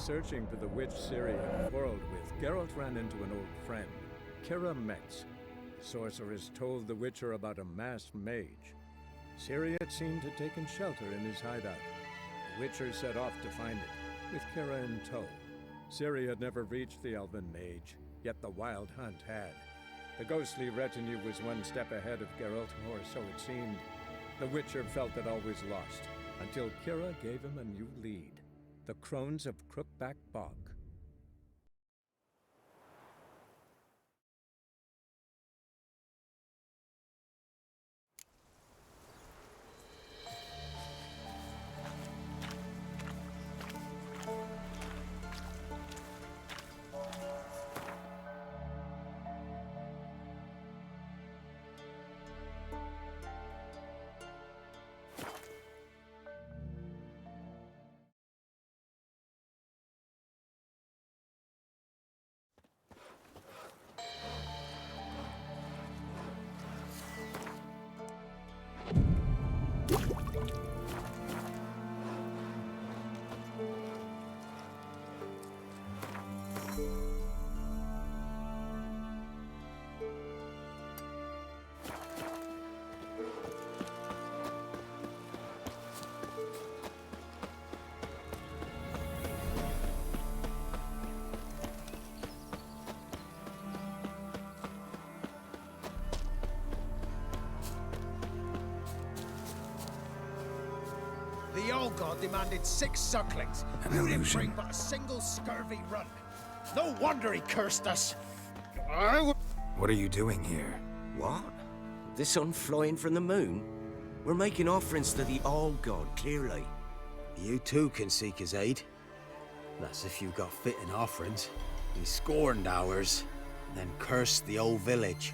searching for the witch Ciri had quarreled with, Geralt ran into an old friend, Keira Metz. The sorceress told the Witcher about a masked mage. Ciri had seemed to have taken shelter in his hideout. The Witcher set off to find it, with Keira in tow. Ciri had never reached the elven mage, yet the wild hunt had. The ghostly retinue was one step ahead of Geralt, or so it seemed. The Witcher felt it all was lost, until Keira gave him a new lead. The Crones of Crookback Bog. The old god demanded 6 sucklings. You didn't bring but a single scurvy run. No wonder he cursed us. What are you doing here? What? The sun flying from the moon? We're making offerings to the old god, clearly. You too can seek his aid. That's if you've got fitting offerings. He scorned ours, then cursed the old village.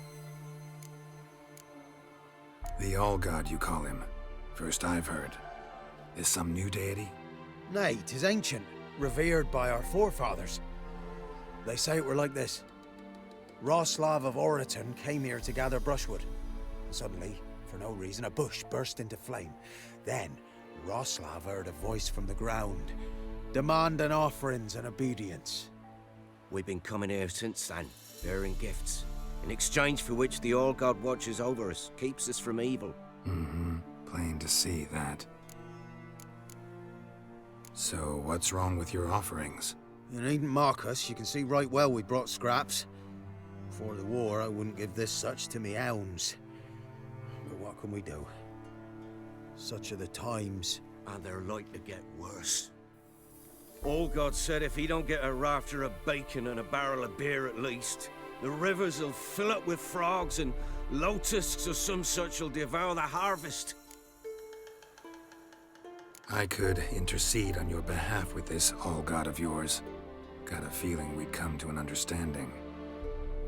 The All-God, you call him. First I've heard. Is some new deity? Nay, 'tis ancient, revered by our forefathers. They say it were like this. Roslav of Oriton came here to gather brushwood. And suddenly, for no reason, a bush burst into flame. Then, Roslav heard a voice from the ground, demanding offerings and obedience. We've been coming here since then, bearing gifts, in exchange for which the All-God watches over us, keeps us from evil. Mm-hmm. Plain to see that. So, what's wrong with your offerings? You needn't mock us, you can see right well we brought scraps. Before the war, I wouldn't give this such to me hounds. But what can we do? Such are the times. And they're like to get worse. All-God said if he don't get a rafter of bacon and a barrel of beer at least, the rivers will fill up with frogs and lotuses or some such will devour the harvest. I could intercede on your behalf with this All-God of yours. Got a feeling we'd come to an understanding.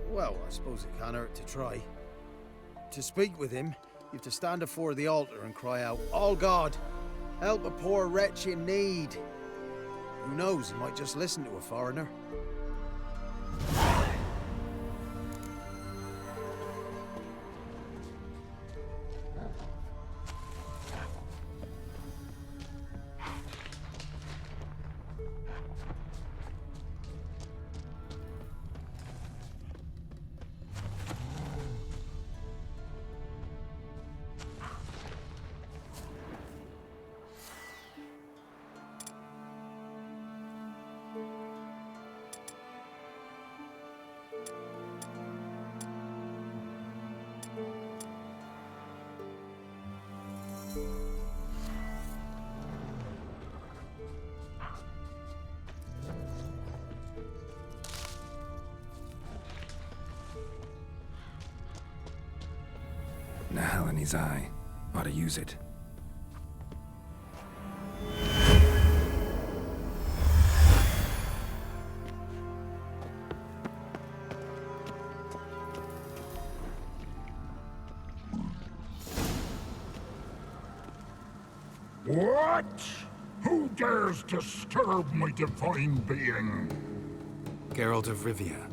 Well, I suppose it can't hurt to try. To speak with him, you have to stand before the altar and cry out, "All God, help a poor wretch in need." Who knows, he might just listen to a foreigner. Nahal in his eye. Ought to use it. What? Who dares disturb my divine being? Geralt of Rivia.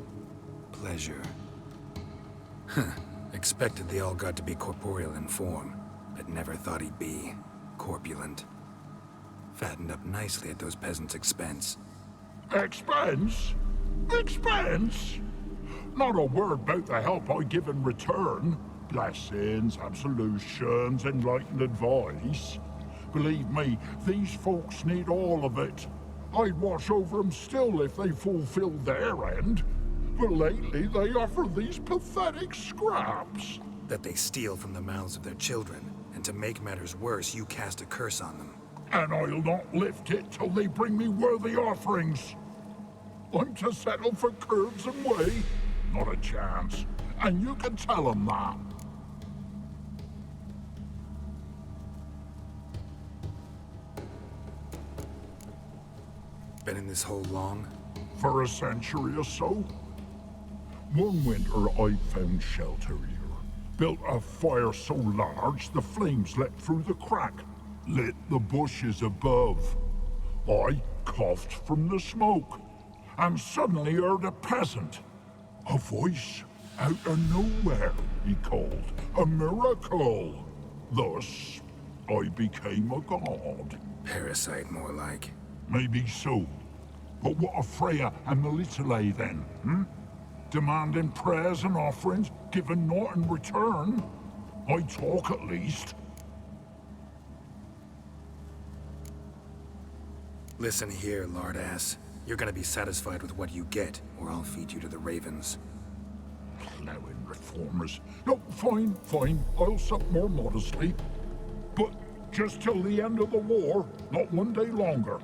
Pleasure. Expected the All-God to be corporeal in form, but never thought he'd be corpulent. Fattened up nicely at those peasants' expense. Expense? Expense? Not a word about the help I give in return. Blessings, absolutions, enlightened advice. Believe me, these folks need all of it. I'd watch over them still if they fulfilled their end. But lately they offer these pathetic scraps. That they steal from the mouths of their children, and to make matters worse, you cast a curse on them. And I'll not lift it till they bring me worthy offerings. I'm to settle for curds and whey? Not a chance. And you can tell them that. Been in this hole long? For a century or so. One winter I found shelter here. Built a fire so large the flames leapt through the crack, lit the bushes above. I coughed from the smoke, and suddenly heard a peasant. A voice out of nowhere, he called. A miracle. Thus, I became a god. Parasite, more like. Maybe so. But what of Freya and Melitele then, Demanding prayers and offerings, giving naught in return? I talk at least. Listen here, lard-ass. You're gonna be satisfied with what you get, or I'll feed you to the ravens. Plowing reformers. No, fine, fine. I'll sup more modestly. But just till the end of the war, not one day longer.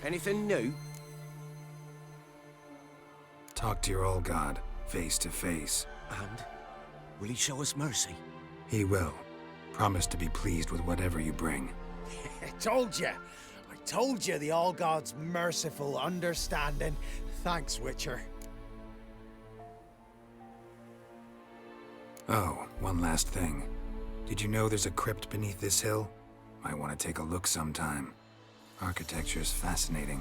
Anything new? Talk to your old god, face to face. And? Will he show us mercy? He will. Promise to be pleased with whatever you bring. I told you the All-God's merciful, understanding. Thanks, Witcher. Oh, one last thing. Did you know there's a crypt beneath this hill? Might want to take a look sometime. Architecture's fascinating.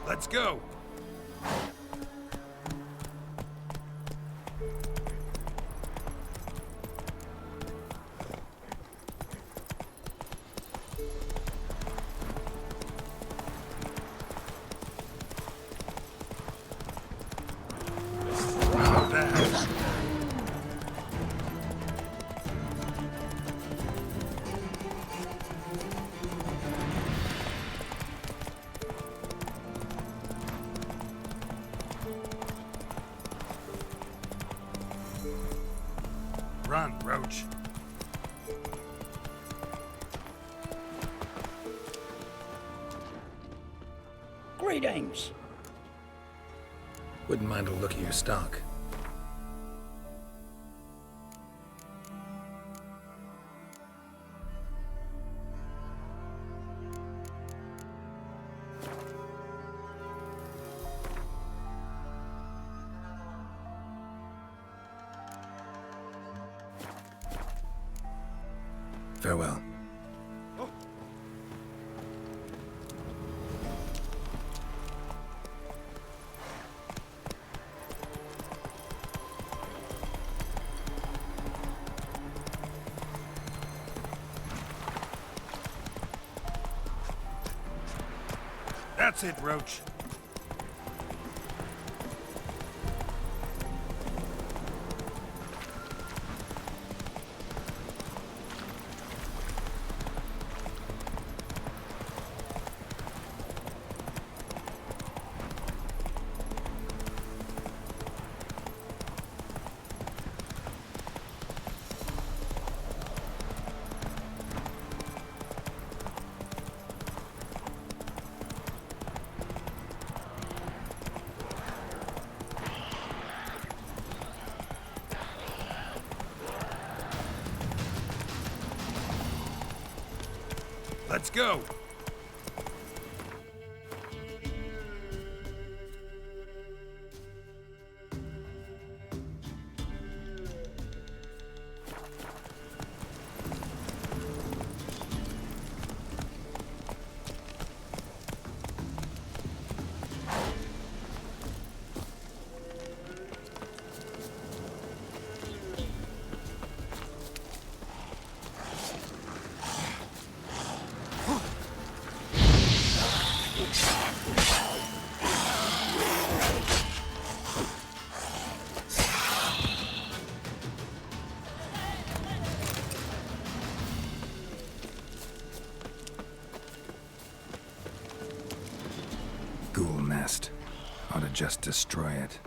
Let's go! Run, Roach. Greetings. Wouldn't mind a look at your stock. Farewell. That's it, Roach. Let's go! Ghoul nest. Ought to just destroy it.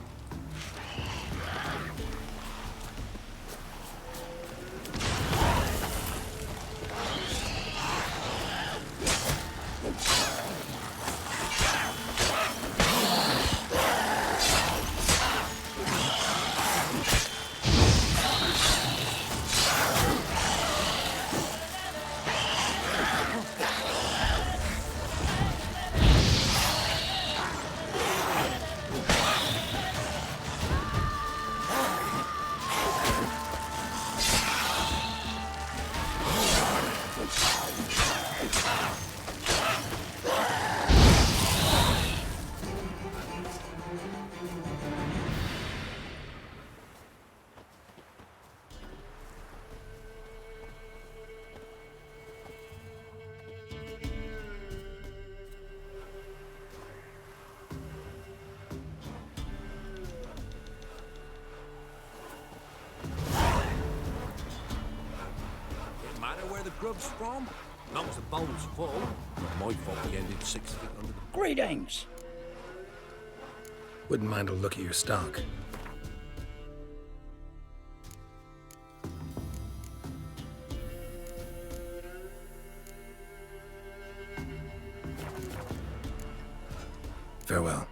Where the grub's from? Long as the bowl's full. Not my fault we ended 6 feet under the... Greetings. Wouldn't mind a look at your stock. Farewell.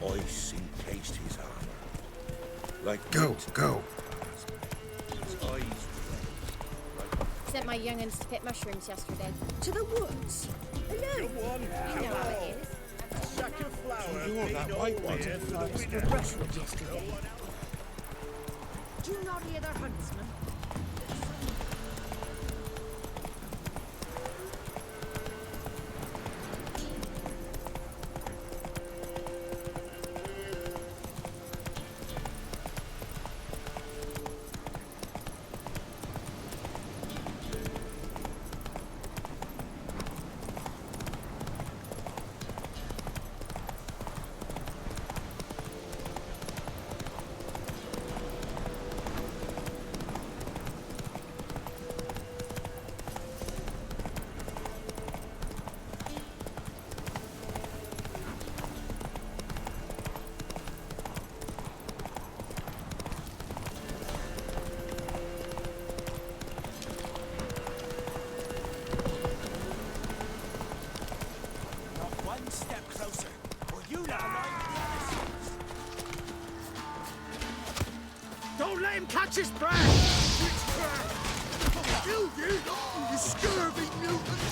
ice encased his armor. Like Go, go. his eyes red. Sent my young'uns to pick mushrooms yesterday. To the woods. Hello. You know how it is. Sack of flour. You're that white one. The brushwood yesterday. Do you not hear their huntsman? Don't let him catch his breath! You scurvy mutant!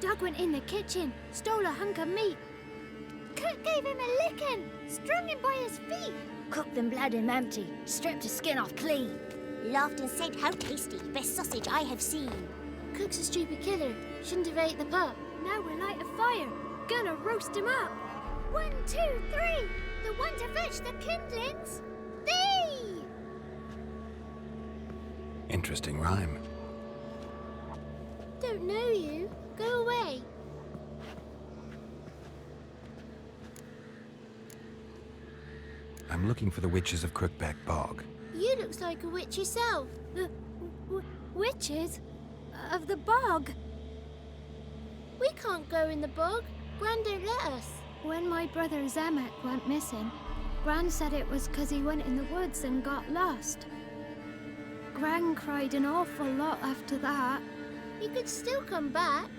Doug went in the kitchen, stole a hunk of meat. Cook gave him a licking, strung him by his feet. Cooked and bled him empty, stripped his skin off clean. Laughed and said, how tasty, best sausage I have seen. Cook's a stupid killer, shouldn't have ate the pup. Now we'll light a fire, gonna roast him up. 1, 2, 3, the one to fetch the kindlings. Thee! Interesting rhyme. Don't know you. Go away. I'm looking for the witches of Crookback Bog. You looks like a witch yourself. The witches? Of the bog? We can't go in the bog. Gran don't let us. When my brother Zemek went missing, Gran said it was 'cause he went in the woods and got lost. Gran cried an awful lot after that. He could still come back.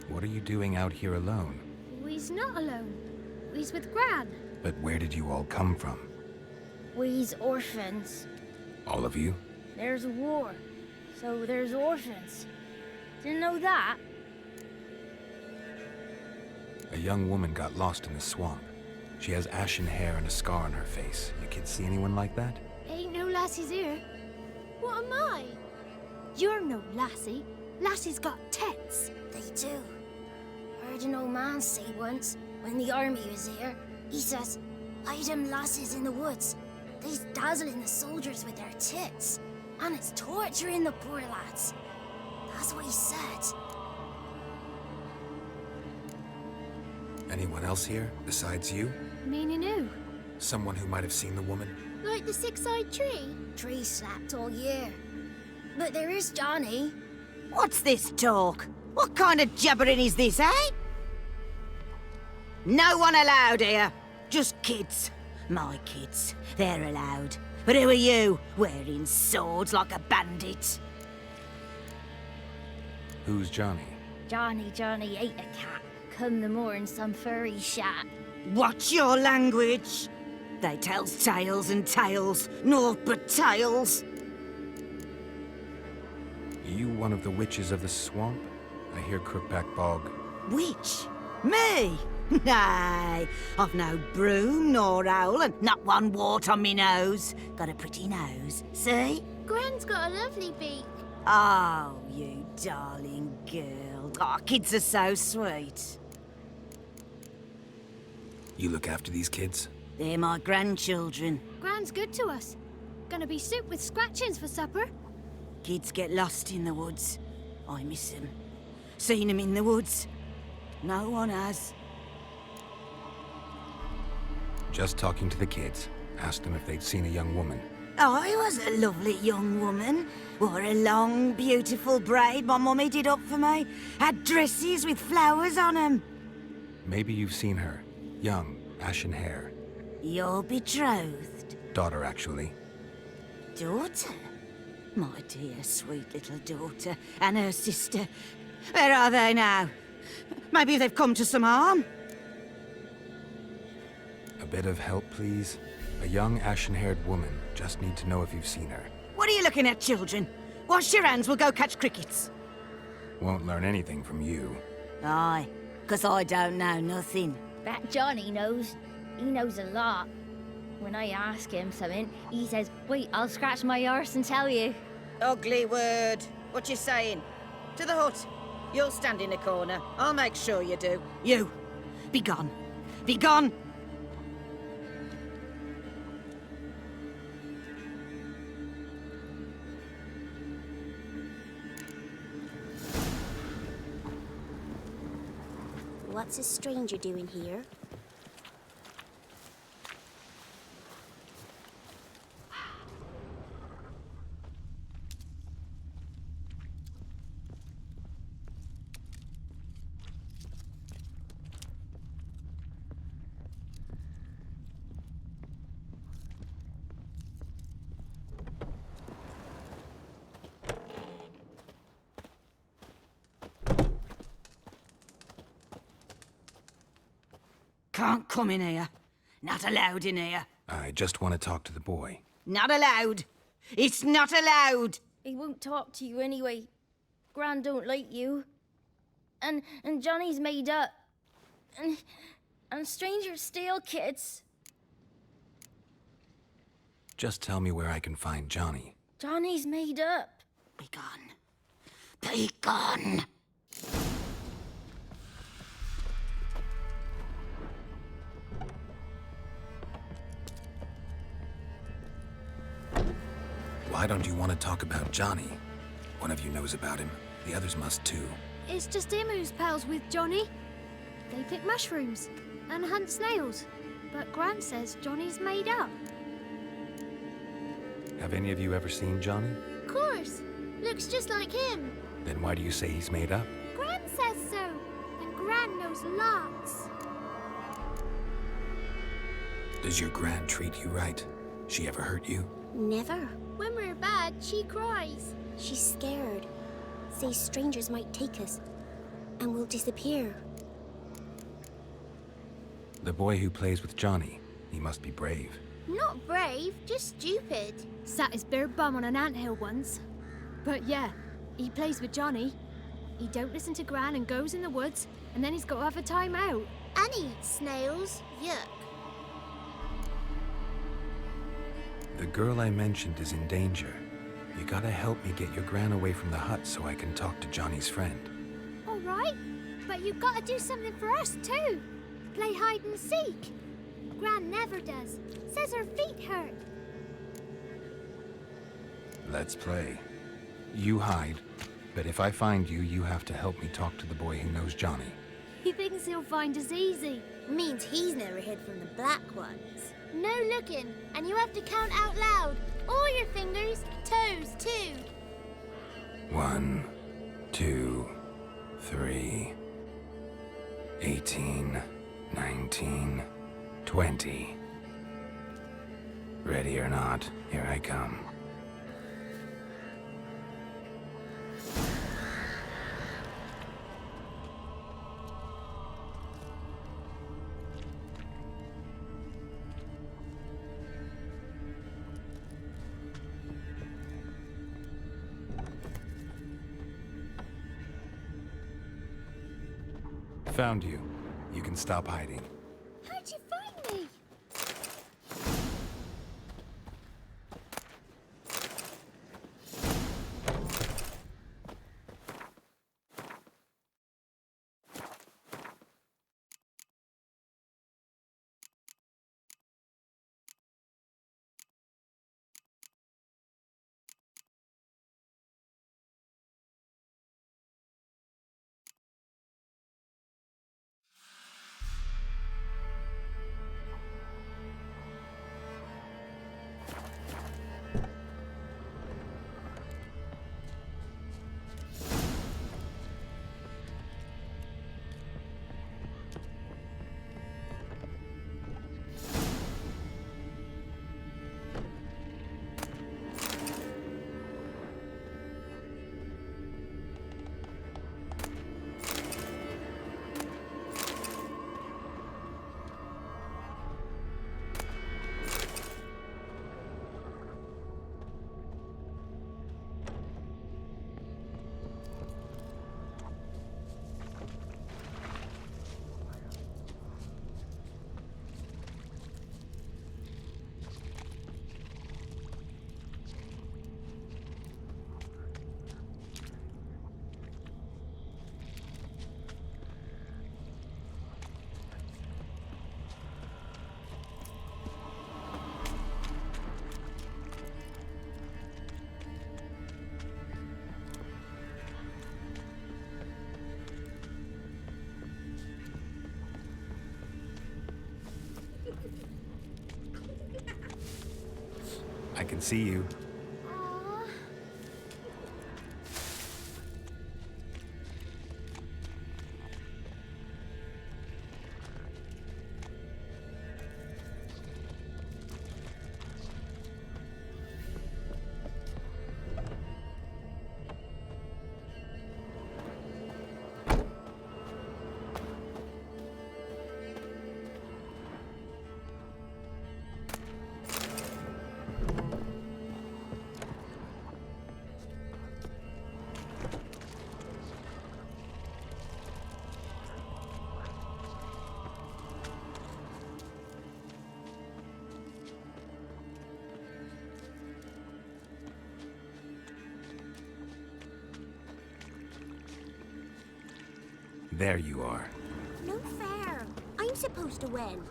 What are you doing out here alone? We's not alone. We's with Gran. But where did you all come from? We's orphans. All of you? There's a war, so there's orphans. Didn't know that? A young woman got lost in the swamp. She has ashen hair and a scar on her face. You kids see anyone like that? Ain't no lassies here. What am I? You're no lassie. Lassie's got tits. They do. Heard an old man say once, when the army was here, he says, hide them lasses in the woods. They's dazzling the soldiers with their tits. And it's torturing the poor lads. That's what he said. Anyone else here besides you? Meaning who? Someone who might have seen the woman? Like the six-eyed tree? Tree slapped all year. But there is Johnny. What's this talk? What kind of jabbering is this, eh? No one allowed here. Just kids. My kids. They're allowed. But who are you, wearing swords like a bandit? Who's Johnny? Johnny ate a cat. Come the moor in some furry shat. Watch your language. They tells tales and tales, naught but tales. Are you one of the witches of the swamp? I hear Crookback Bog. Witch? Me? Nay, I've no broom nor owl and not one wart on me nose. Got a pretty nose, see? Gran's got a lovely beak. Oh, you darling girl. Oh, kids are so sweet. You look after these kids? They're my grandchildren. Gran's good to us. Gonna be soup with scratchings for supper. Kids get lost in the woods. I miss them. Seen them in the woods. No one has. Just talking to the kids. Asked them if they'd seen a young woman. I was a lovely young woman. Wore a long, beautiful braid my mummy did up for me. Had dresses with flowers on them. Maybe you've seen her. Young, ashen hair. You're betrothed? Daughter, actually. Daughter? My dear, sweet little daughter. And her sister. Where are they now? Maybe they've come to some harm? A bit of help, please? A young, ashen-haired woman. Just need to know if you've seen her. What are you looking at, children? Wash your hands, we'll go catch crickets. Won't learn anything from you. Aye, 'cause I don't know nothing. That Johnny knows. He knows a lot. When I ask him something, he says, wait, I'll scratch my arse and tell you. Ugly word. What you saying? To the hut. You'll stand in a corner. I'll make sure you do. You, be gone. Be gone! What's a stranger doing here? Can't come in here. Not allowed in here. I just want to talk to the boy. Not allowed. It's not allowed. He won't talk to you anyway. Gran don't like you. And Johnny's made up. And strangers steal kids. Just tell me where I can find Johnny. Johnny's made up. Be gone. Be gone. Why don't you want to talk about Johnny? One of you knows about him. The others must too. It's just him who's pals with Johnny. They pick mushrooms and hunt snails. But Gran says Johnny's made up. Have any of you ever seen Johnny? Of course. Looks just like him. Then why do you say he's made up? Gran says so. And Gran knows lots. Does your Gran treat you right? She ever hurt you? Never. When we're bad, she cries. She's scared. Says strangers might take us. And we'll disappear. The boy who plays with Johnny, he must be brave. Not brave, just stupid. Sat his bare bum on an anthill once. But yeah, he plays with Johnny. He don't listen to Gran and goes in the woods, and then he's got to have a time out. And he eats snails. Yuck. The girl I mentioned is in danger. You gotta help me get your Gran away from the hut so I can talk to Johnny's friend. All right, but you've got to do something for us too. Play hide and seek. Gran never does. Says her feet hurt. Let's play. You hide, but if I find you, you have to help me talk to the boy who knows Johnny. He thinks he'll find us easy. Means he's never hid from the black ones. No looking, and you have to count out loud. All your fingers, toes too. 1, 2, 3, 18, 19, 20. Ready or not, here I come. Found you. You can stop hiding. How'd you find me? I can see you. There you are. No fair. I'm supposed to win.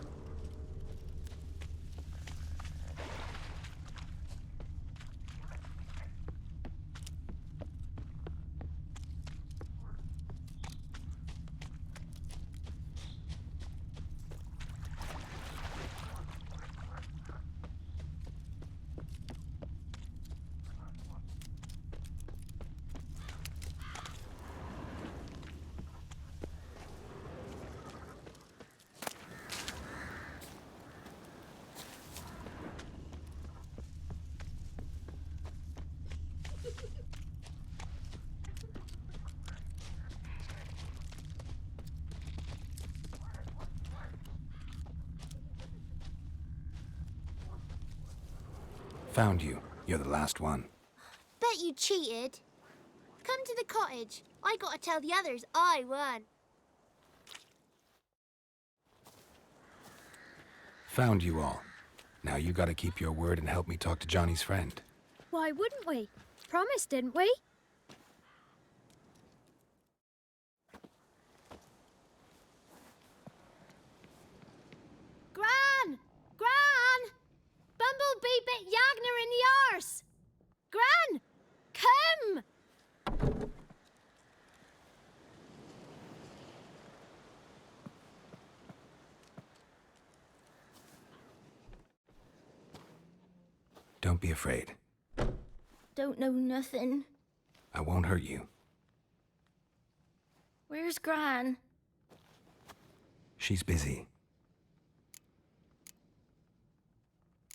Found you. You're the last one. Bet you cheated. Come to the cottage. I gotta tell the others I won. Found you all. Now you gotta keep your word and help me talk to Johnny's friend. Why wouldn't we? Promised, didn't we? Gran! Gran! Bumblebee bit Yagner in the arse! Gran! Come! Don't be afraid. Don't know nothing. I won't hurt you. Where's Gran? She's busy.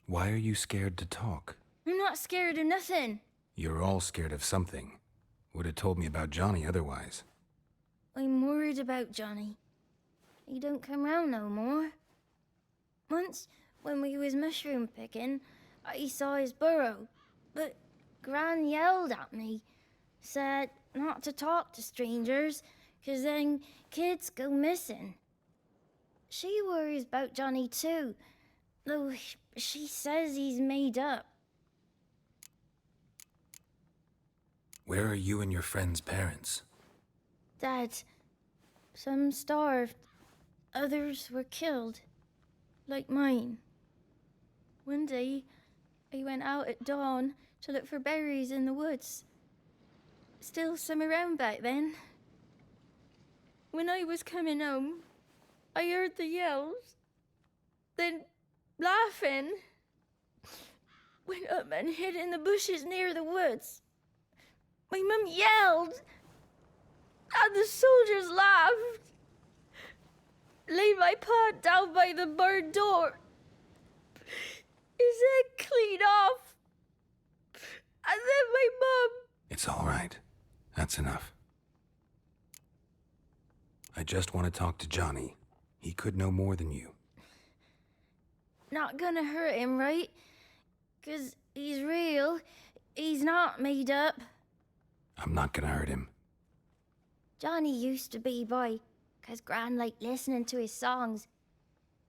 Why are you scared to talk? I'm not scared of nothing. You're all scared of something. Would have told me about Johnny otherwise. I'm worried about Johnny. He don't come round no more. Once, when we was mushroom picking, I saw his burrow, but Gran yelled at me, said not to talk to strangers, 'cause then kids go missing. She worries about Johnny too, though she says he's made up. Where are you and your friend's parents? Dad, some starved, others were killed, like mine. One day, I went out at dawn to look for berries in the woods. Still some around back then. When I was coming home, I heard the yells. Then, laughing, went up and hid in the bushes near the woods. My mum yelled, and the soldiers laughed. Laid my pa down by the barn door. His head clean off. And then my mum... It's all right. That's enough. I just want to talk to Johnny. He could know more than you. Not gonna hurt him, right? 'Cause he's real. He's not made up. I'm not gonna hurt him. Johnny used to be boy, 'cause Gran liked listening to his songs.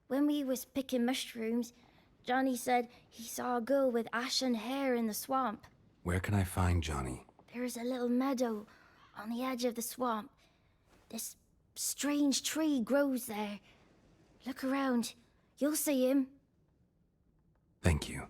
When we was picking mushrooms, Johnny said he saw a girl with ashen hair in the swamp. Where can I find Johnny? There's a little meadow on the edge of the swamp. This strange tree grows there. Look around. You'll see him. Thank you.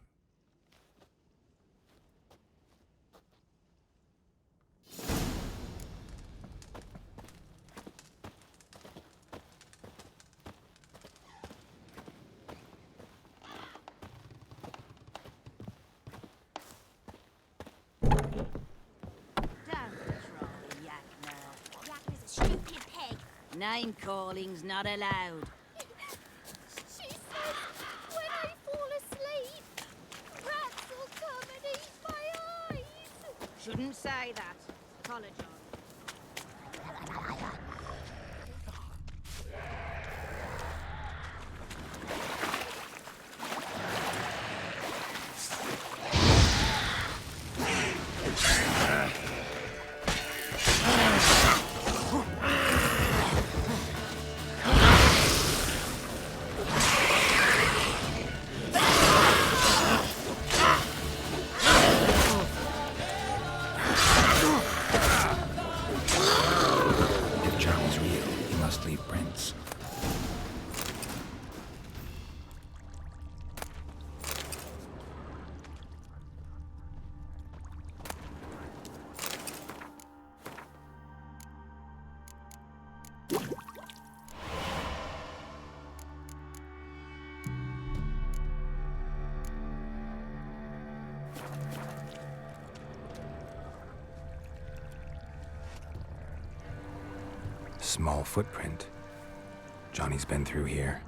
Name calling's not allowed. She says when I fall asleep, rats will come and eat my eyes. Shouldn't say that. Collar John. small footprint. Johnny's been through here.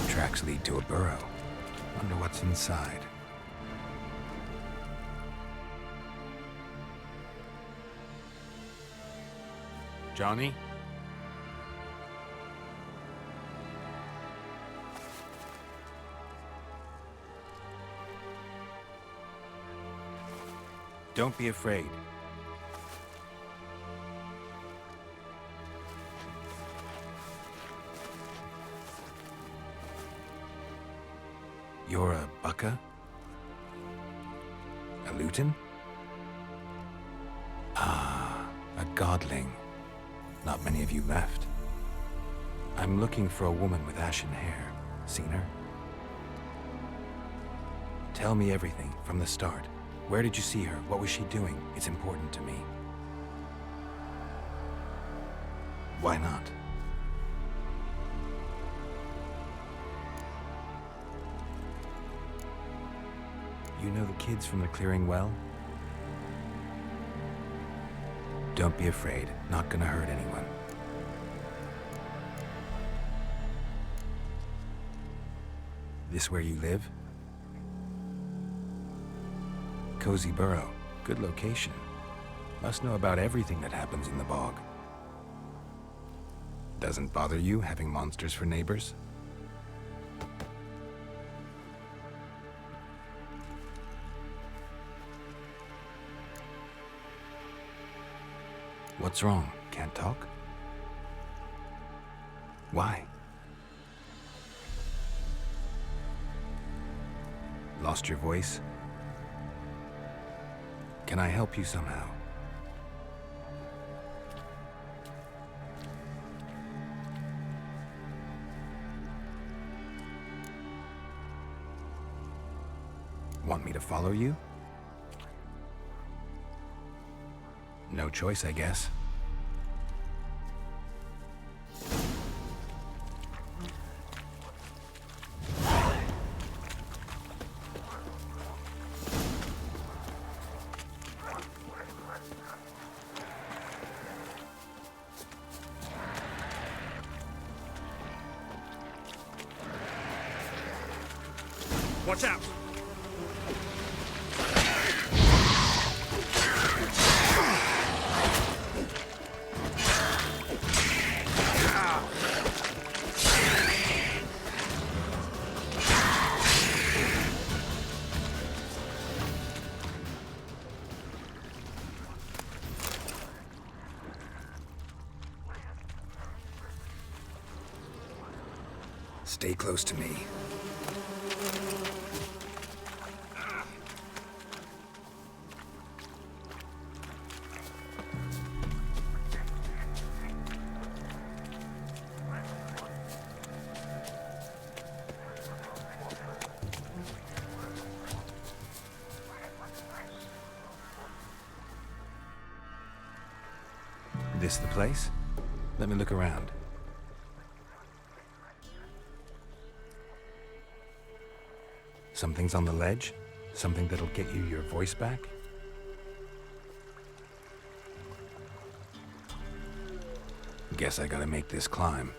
Tracks lead to a burrow. Wonder what's inside. Johnny? Don't be afraid. You're a Bukka? A Luton? Ah, a godling. Not many of you left. I'm looking for a woman with ashen hair. Seen her? Tell me everything from the start. Where did you see her? What was she doing? It's important to me. Why not? You know the kids from the clearing well? Don't be afraid. Not gonna hurt anyone. This where you live? Cozy Burrow. Good location. Must know about everything that happens in the bog. Doesn't bother you having monsters for neighbors? What's wrong? Can't talk? Why? Lost your voice? Can I help you somehow? Want me to follow you? No choice, I guess. Watch out! Stay close to me. This the place? Let me look around. Something's on the ledge? Something that'll get you your voice back? Guess I gotta make this climb.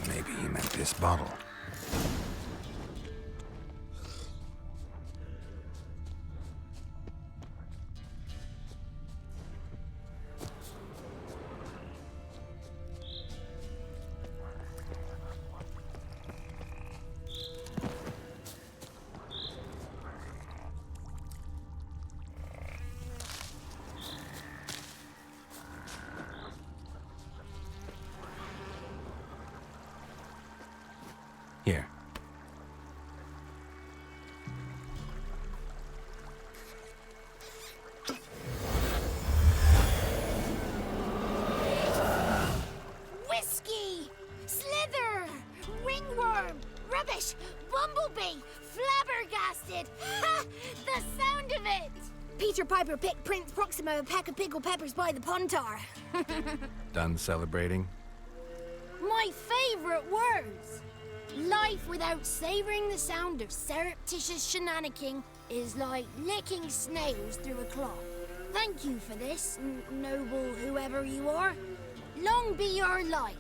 Maybe he meant this bottle. Here. Whiskey! Slither! Ringworm! Rubbish! Bumblebee! Flabbergasted! Ha! The sound of it! Peter Piper picked Prince Proximo a pack of pickled peppers by the Pontar. Done celebrating? My favorite words! Life without savoring the sound of surreptitious shenanigans is like licking snails through a cloth. Thank you for this, noble whoever you are. Long be your life.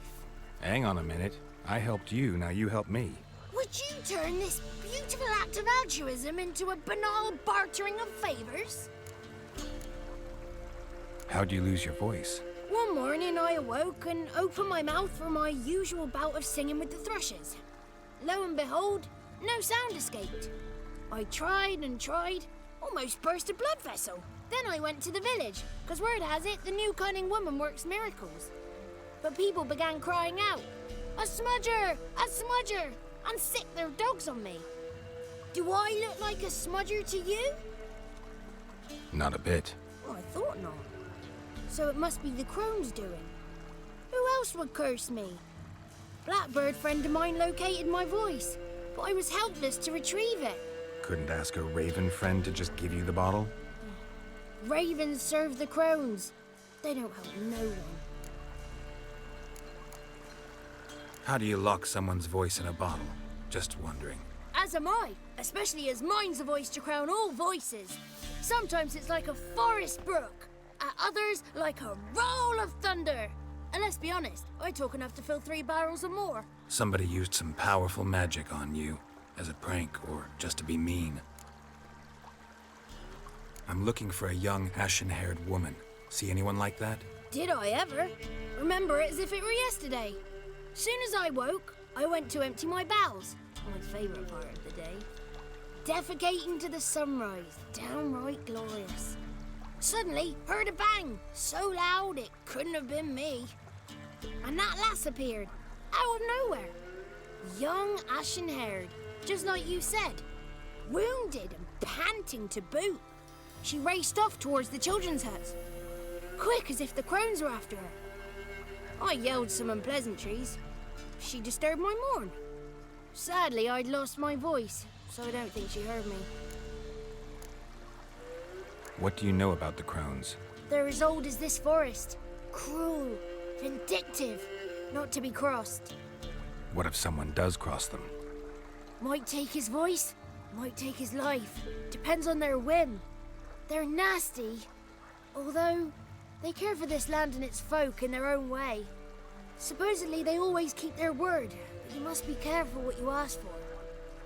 Hang on a minute. I helped you, now you help me. Would you turn this beautiful act of altruism into a banal bartering of favors? How'd you lose your voice? One morning I awoke and opened my mouth for my usual bout of singing with the thrushes. Lo and behold, no sound escaped. I tried and tried, almost burst a blood vessel. Then I went to the village, because word has it the new cunning woman works miracles. But people began crying out, "A smudger! A smudger!" and sicked their dogs on me. Do I look like a smudger to you? Not a bit. Oh, I thought not. So it must be the crone's doing. Who else would curse me? Blackbird friend of mine located my voice, but I was helpless to retrieve it. Couldn't ask a raven friend to just give you the bottle? Ravens serve the crones. They don't help no one. How do you lock someone's voice in a bottle? Just wondering. As am I, especially as mine's a voice to crown all voices. Sometimes it's like a forest brook, at others like a roll of thunder. And let's be honest, I talk enough to fill 3 barrels or more. Somebody used some powerful magic on you, as a prank or just to be mean. I'm looking for a young, ashen-haired woman. See anyone like that? Did I ever? Remember it as if it were yesterday. Soon as I woke, I went to empty my bowels. My favourite part of the day. Defecating to the sunrise, downright glorious. Suddenly, heard a bang, so loud it couldn't have been me. and that lass appeared, out of nowhere. Young, ashen-haired, just like you said. Wounded and panting to boot. She raced off towards the children's huts, quick as if the crones were after her. I yelled some unpleasantries. She disturbed my morn. Sadly, I'd lost my voice, so I don't think she heard me. What do you know about the crones? They're as old as this forest. Cruel, vindictive, not to be crossed. What if someone does cross them? Might take his voice, might take his life. Depends on their whim. They're nasty, although they care for this land and its folk in their own way. Supposedly they always keep their word, but you must be careful what you ask for.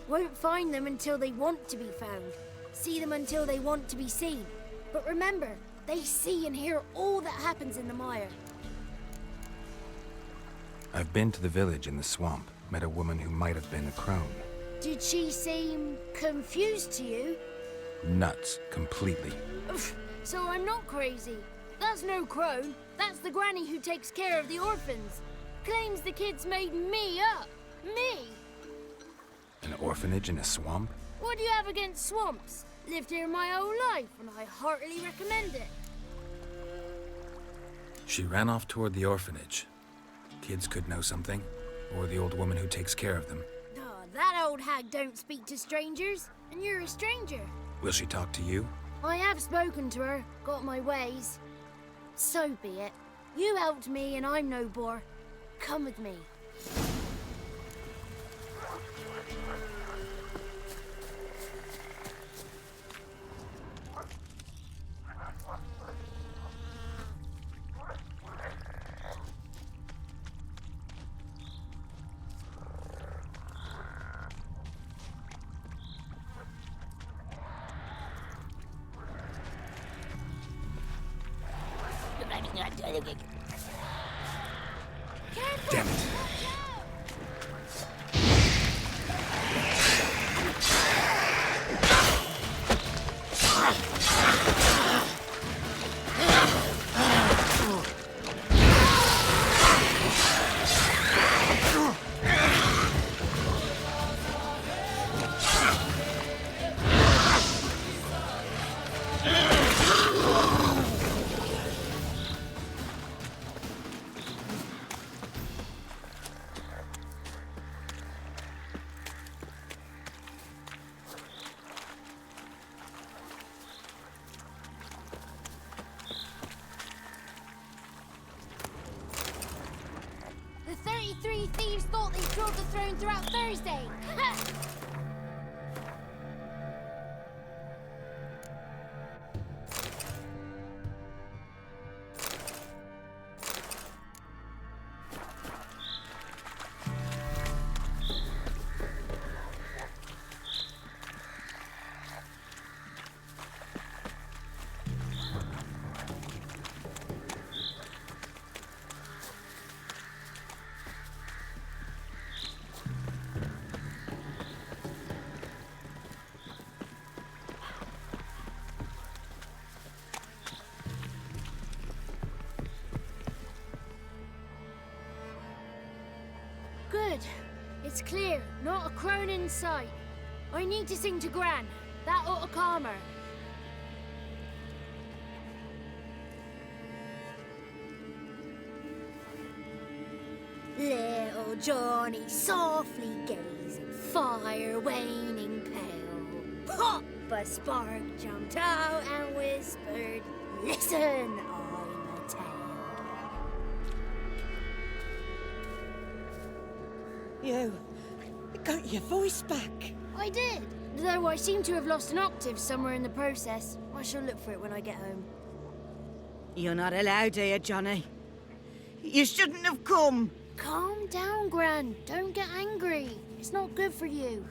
Won't find them until they want to be found. See them until they want to be seen. But remember, they see and hear all that happens in the mire. I've been to the village in the swamp, met a woman who might have been a crone. Did she seem confused to you? Nuts, completely. So I'm not crazy. That's no crone. That's the granny who takes care of the orphans. Claims the kids made me up. Me! An orphanage in a swamp? What do you have against swamps? Lived here my whole life, and I heartily recommend it. She ran off toward the orphanage. Kids could know something, or the old woman who takes care of them. Oh, that old hag don't speak to strangers, and you're a stranger. Will she talk to you? I have spoken to her, got my ways. So be it. You helped me, and I'm no bore. Come with me. Damn it. The 33 thieves thought they drove the throne throughout Thursday. Good. It's clear. Not a crone in sight. I need to sing to Gran. That ought to calm her. Little Johnny softly gazing, fire waning pale. Pop! A spark jumped out and whispered, "Listen, I'm a tale." You got your voice back. I did, though I seem to have lost an octave somewhere in the process. I shall look for it when I get home. You're not allowed here, Johnny. You shouldn't have come. Calm down, Gran. Don't get angry. It's not good for you.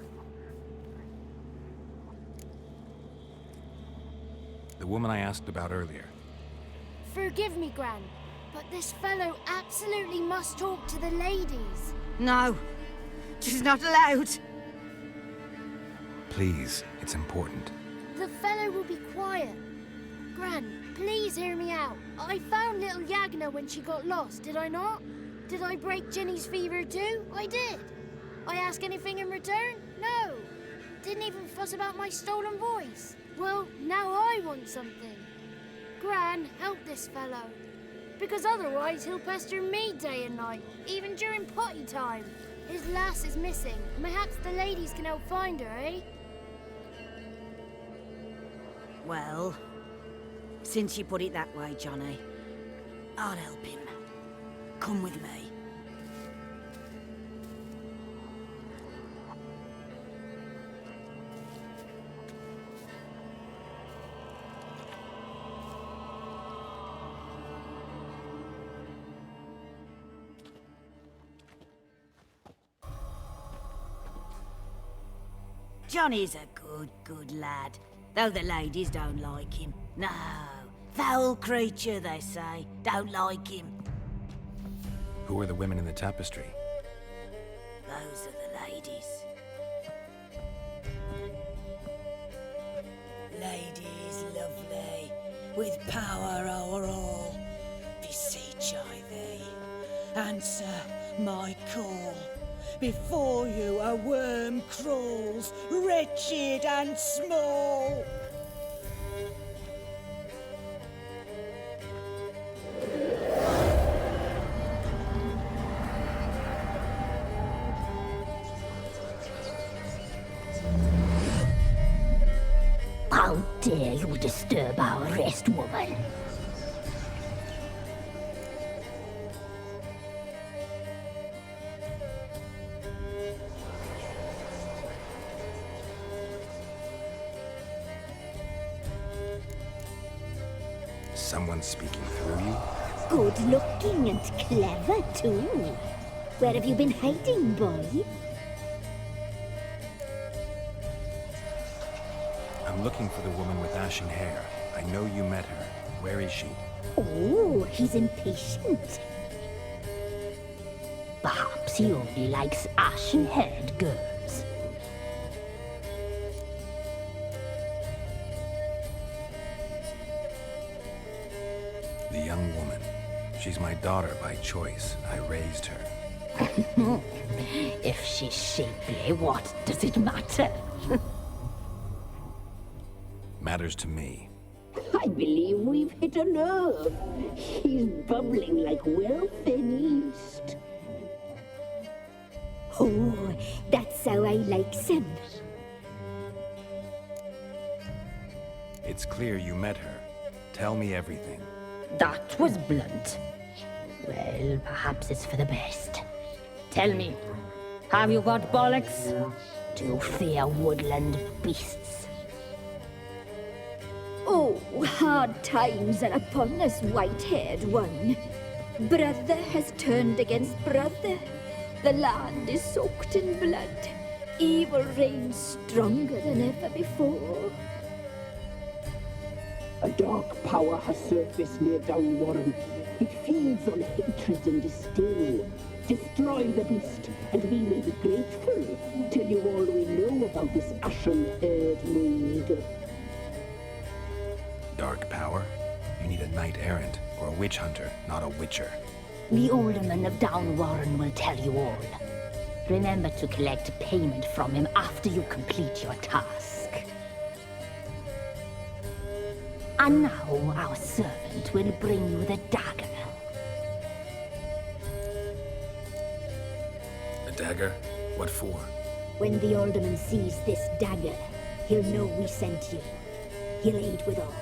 The woman I asked about earlier. Forgive me, Gran, but this fellow absolutely must talk to the ladies. No, she's not allowed. Please, it's important. The fellow will be quiet. Gran, please hear me out. I found little Yagna when she got lost, did I not? Did I break Jenny's fever too? I did. I ask anything in return? No. Didn't even fuss about my stolen voice. Well, now I want something. Gran, help this fellow. Because otherwise he'll pester me day and night, even during potty time. His lass is missing. Perhaps the ladies can help find her, eh? Well, since you put it that way, Johnny, I'll help him. Come with me. Johnny's a good lad, though the ladies don't like him. No, foul creature, they say. Don't like him. Who are the women in the tapestry? Those are the ladies. Ladies lovely, with power o'er all, beseech I thee, answer my call. Before you a worm crawls, wretched and small. How dare you disturb our rest, woman? Someone speaking through you? Good looking and clever, too. Where have you been hiding, boy? I'm looking for the woman with ashen hair. I know you met her. Where is she? Oh, he's impatient. Perhaps he only likes ashen-haired girls. The young woman. She's my daughter by choice. I raised her. If she's shapely, what does it matter? Matters to me. I believe we've hit a nerve. He's bubbling like well-fed yeast. Oh, that's how I like him. It's clear you met her. Tell me everything. That was blunt. Well, perhaps it's for the best. Tell me, have you got bollocks? Do you fear woodland beasts? Oh, hard times are upon us, white-haired one. Brother has turned against brother. The land is soaked in blood. Evil reigns stronger than ever before. A dark power has surfaced near Downwarren. It feeds on hatred and disdain. Destroy the beast, and we will be grateful. Tell you all we know about this ashen-haired maid. Dark power? You need a knight-errant or a witch hunter, not a witcher. The alderman of Downwarren will tell you all. Remember to collect payment from him after you complete your task. And now our servant will bring you the dagger. A dagger? What for? When the alderman sees this dagger, he'll know we sent you. He'll aid with all.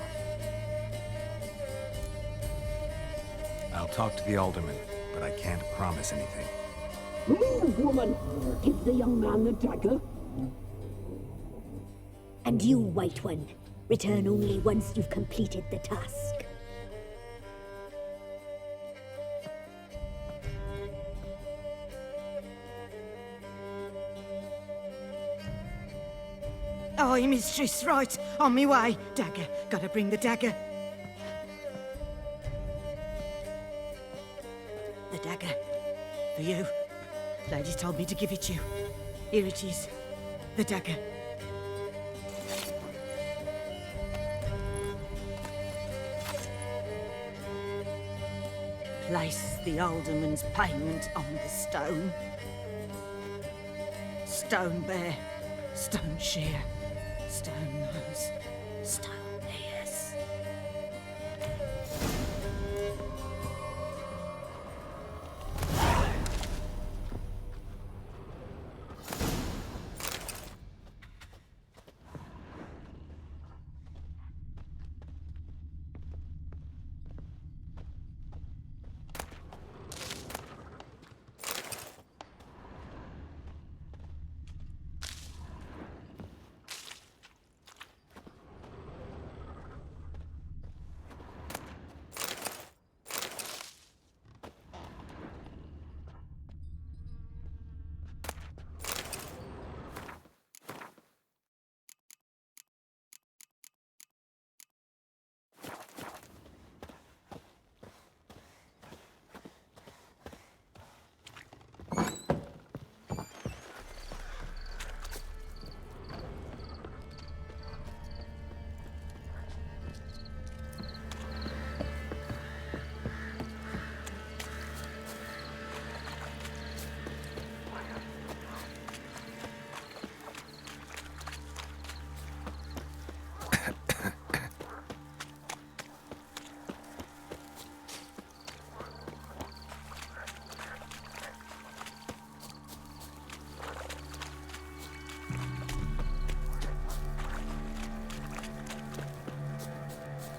I'll talk to the alderman, but I can't promise anything. Move, woman! Give the young man the dagger. And you, White One, return only once you've completed the task. Aye, mistress, right. On me way. Dagger. Gotta bring the dagger. The dagger. For you. Lady told me to give it you. Here it is. The dagger. place the alderman's payment on the stone. Stone bear, stone shear, stone nose, stone ears.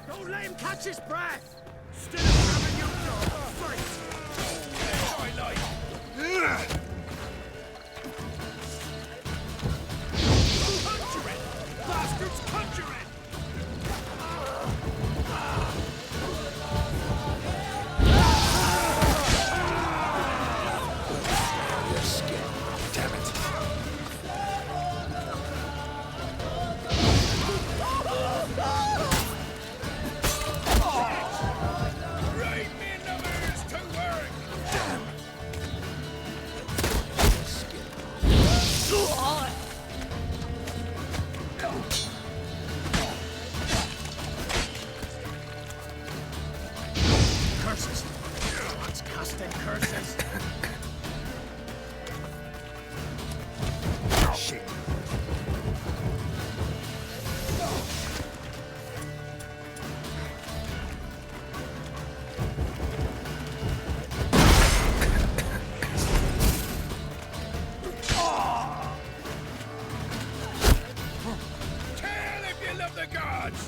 Don't let him catch his breath! Still having your job, fight! I like. Conjure it! Bastards, conjure it! Your skin. Damn it. Curses! What's casting curses? Shit. Tell if you love the gods!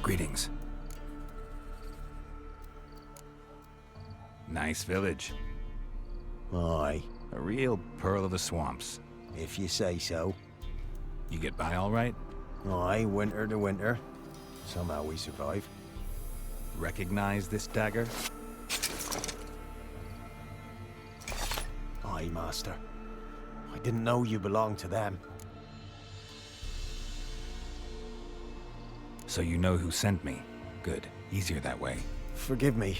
Greetings. Nice village. Aye. A real pearl of the swamps. If you say so. You get by all right? Aye, winter to winter. Somehow we survive. Recognize this dagger? Aye, master. I didn't know you belonged to them. So you know who sent me. Good. Easier that way. Forgive me.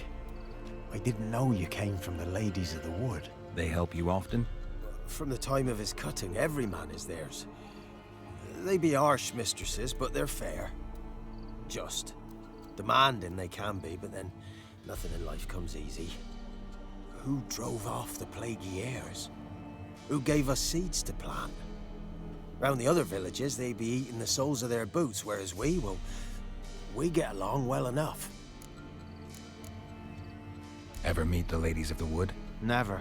I didn't know you came from the Ladies of the Wood. They help you often? From the time of his cutting, every man is theirs. They be harsh mistresses, but they're fair. Just. Demanding they can be, but then nothing in life comes easy. Who drove off the plaguey heirs? Who gave us seeds to plant? Round the other villages, they be eating the soles of their boots, whereas we get along well enough. Ever meet the Ladies of the Wood? Never.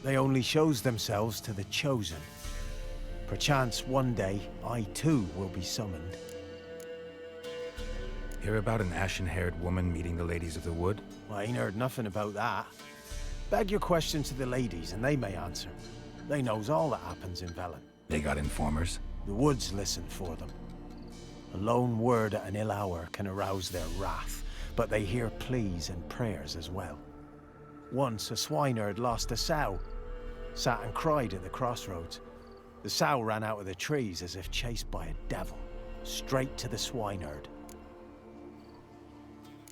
They only shows themselves to the chosen. Perchance one day, I too will be summoned. Hear about an ashen-haired woman meeting the ladies of the wood? Well, I ain't heard nothing about that. Beg your question to the ladies, and they may answer. They knows all that happens in Velen. They got informers? The woods listen for them. A lone word at an ill hour can arouse their wrath, but they hear pleas and prayers as well. Once a swineherd lost a sow, sat and cried at the crossroads. The sow ran out of the trees as if chased by a devil, straight to the swineherd.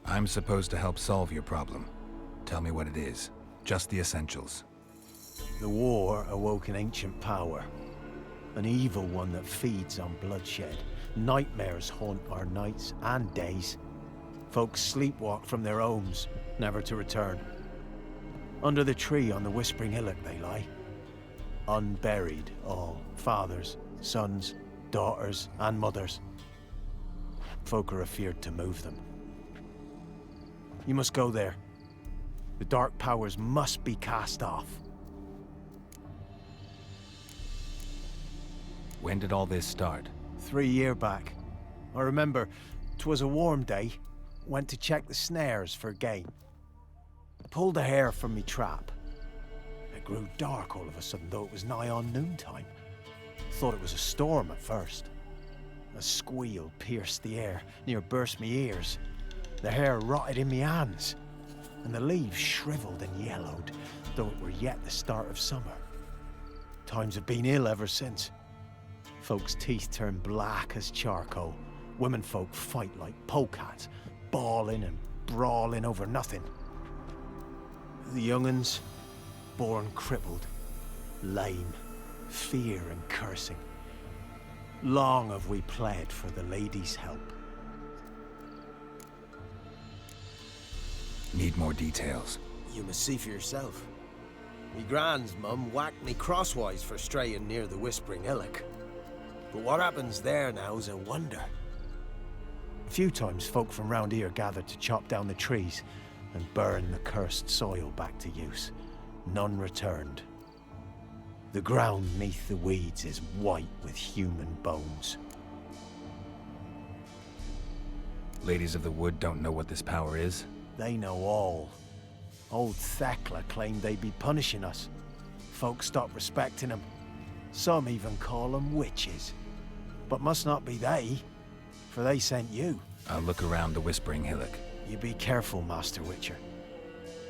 I'm supposed to help solve your problem. Tell me what it is. Just the essentials. The war awoke an ancient power. An evil one that feeds on bloodshed. Nightmares haunt our nights and days. Folks sleepwalk from their homes, never to return. Under the tree on the Whispering Hillock they lie. Unburied all. Fathers, sons, daughters, and mothers. Folk are afeard to move them. You must go there. The dark powers must be cast off. When did all this start? 3 years back. I remember 'twas a warm day. Went to check the snares for game. Pulled a hare from me trap. It grew dark all of a sudden, though it was nigh on noontime. Thought it was a storm at first. A squeal pierced the air, near burst me ears. The hair rotted in me hands, and the leaves shriveled and yellowed, though it were yet the start of summer. Times have been ill ever since. Folks' teeth turn black as charcoal. Womenfolk fight like polecats, bawling and brawling over nothing. The young'uns, born crippled, lame, fear and cursing. Long have we pled for the ladies' help. Need more details. You must see for yourself. Me grand's mum whacked me crosswise for straying near the Whispering Hillock. But what happens there now is a wonder. A few times folk from round here gathered to chop down the trees and burn the cursed soil back to use. None returned. The ground neath the weeds is white with human bones. Ladies of the Wood don't know what this power is? They know all. Old Thekla claimed they'd be punishing us. Folk stopped respecting them. Some even call them witches. But must not be they, for they sent you. I'll look around the Whispering Hillock. You be careful, Master Witcher.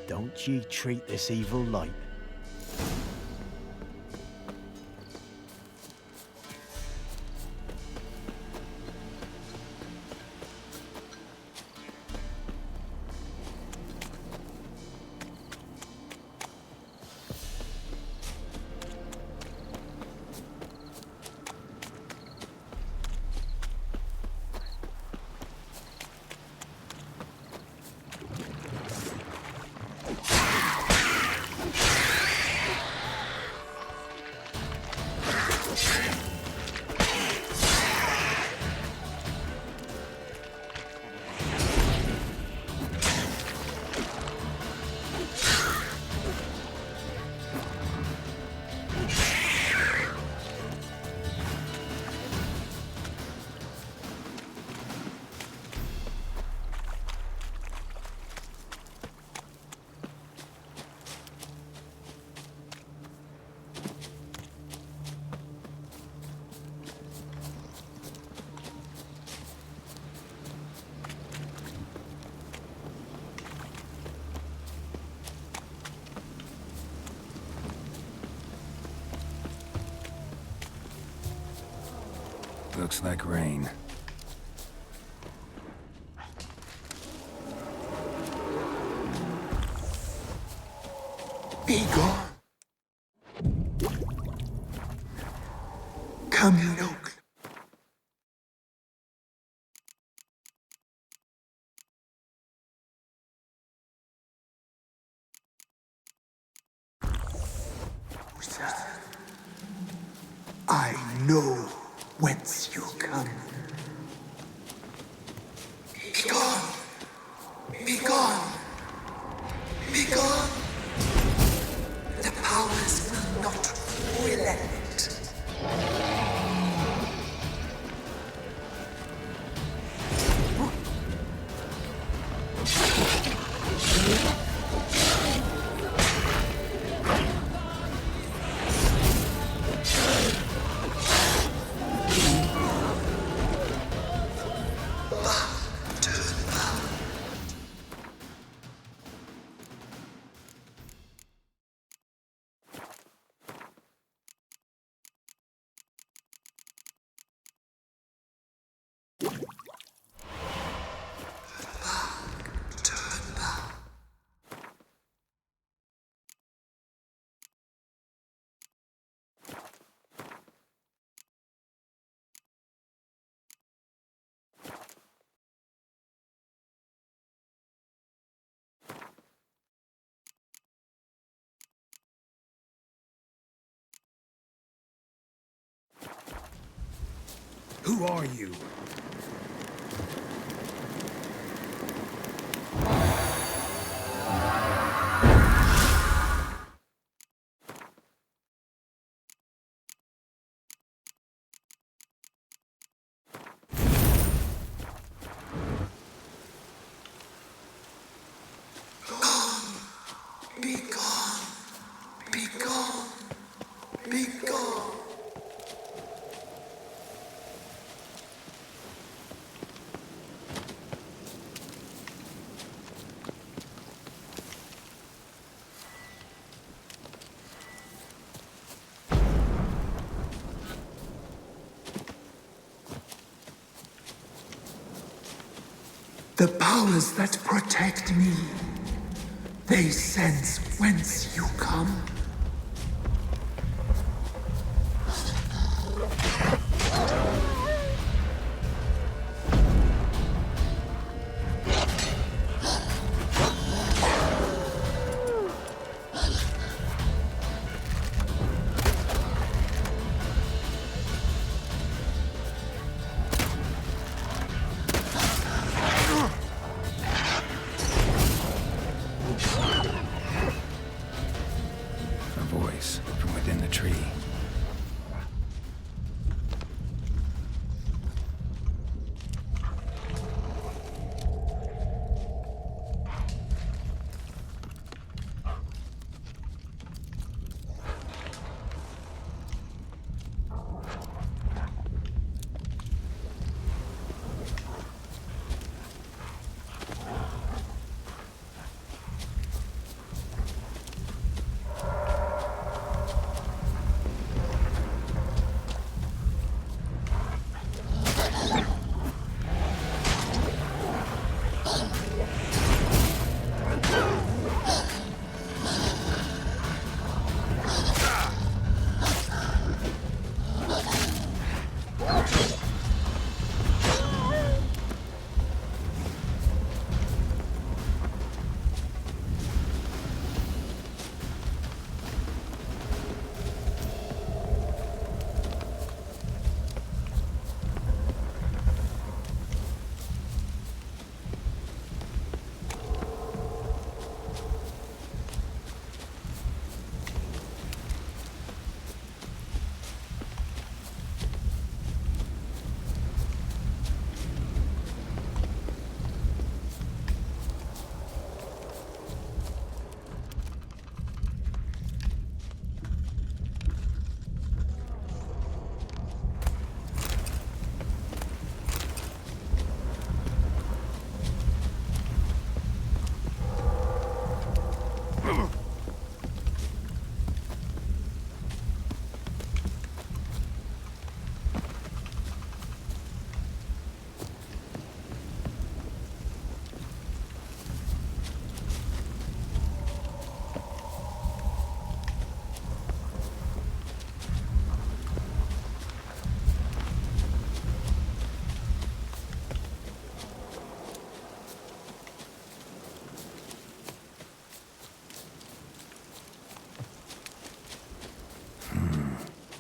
Don't ye treat this evil light. Looks like rain. Be gone. Come, you know. I know whence you come. Be gone! Be gone! Be gone! The powers will not relent. Who are you? Be gone. Be gone. Be gone. The powers that protect me, they sense whence you come. From within the tree.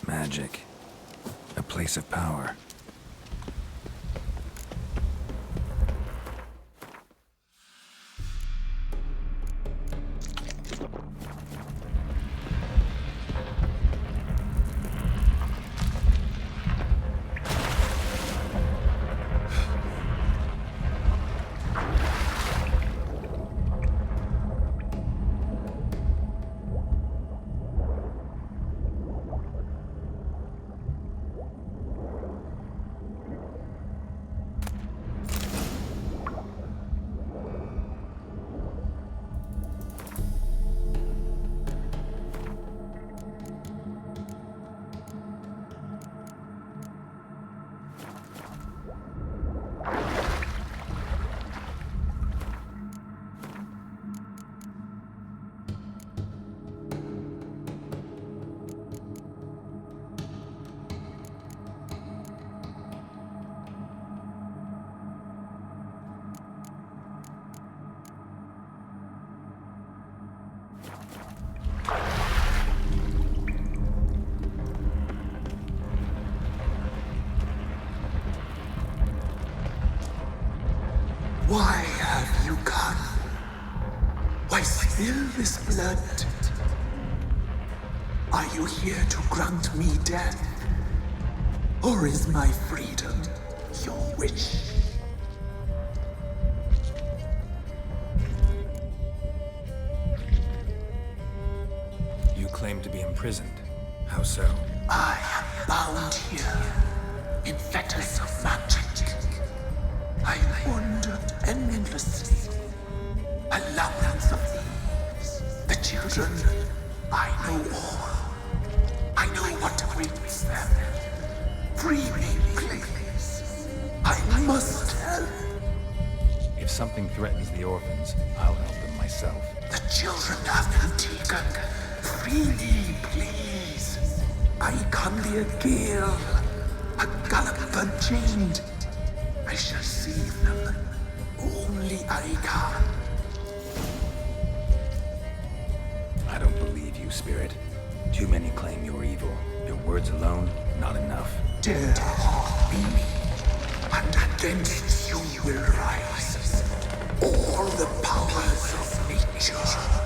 Magic. A place of power. Why have you come? Why spill this blood? Are you here to grant me death? Or is my freedom your wish? You claim to be imprisoned. How so? I am bound here in fetters of magic. I wander endlessly, a labyrinth of thieves. The children, I know all. I know what awaits them. Free me, please. I must help. If something threatens the orphans, I'll help them myself. The children have been taken. Free me, please. I can be a gale, a gallop unchained. I shall save them. Only I can. I don't believe you, Spirit. Too many claim you're evil. Your words alone, not enough. Dare to harm me, and against you will rise all the powers of nature.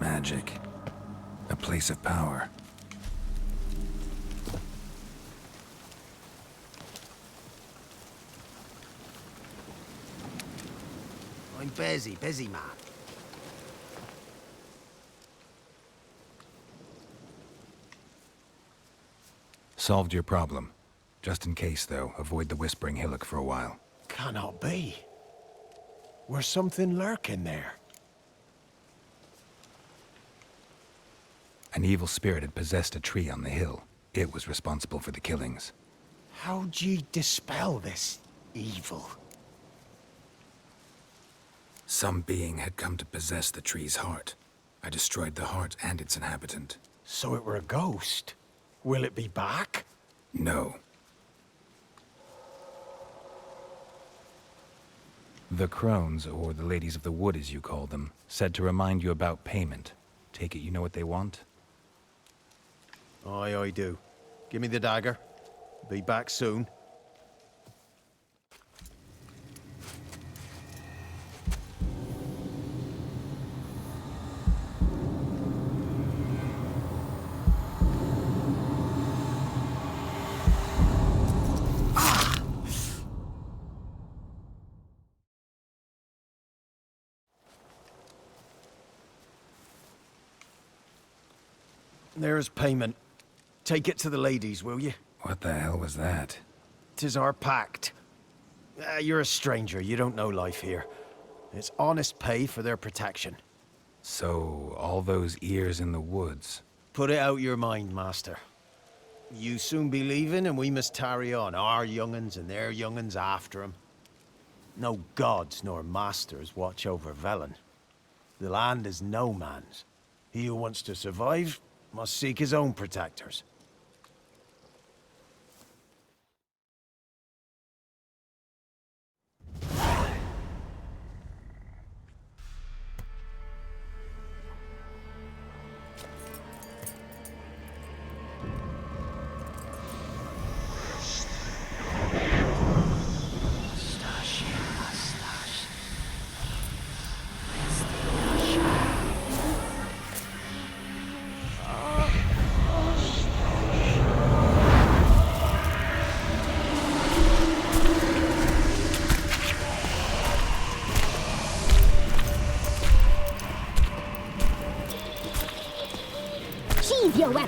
Magic. A place of power. I'm busy, man. Solved your problem. Just in case, though, avoid the Whispering Hillock for a while. Cannot be. Where's something lurking there? An evil spirit had possessed a tree on the hill. It was responsible for the killings. How'd ye dispel this evil? Some being had come to possess the tree's heart. I destroyed the heart and its inhabitant. So it were a ghost. Will it be back? No. The crones, or the ladies of the wood as you call them, said to remind you about payment. Take it you know what they want? Aye, I do. Give me the dagger. Be back soon. There's payment. Take it to the ladies, will you? What the hell was that? 'Tis our pact. You're a stranger. You don't know life here. It's honest pay for their protection. So, all those ears in the woods. Put it out your mind, master. You soon be leaving, and we must tarry on, our young'uns and their young'uns after 'em. No gods nor masters watch over Velen. The land is no man's. He who wants to survive must seek his own protectors.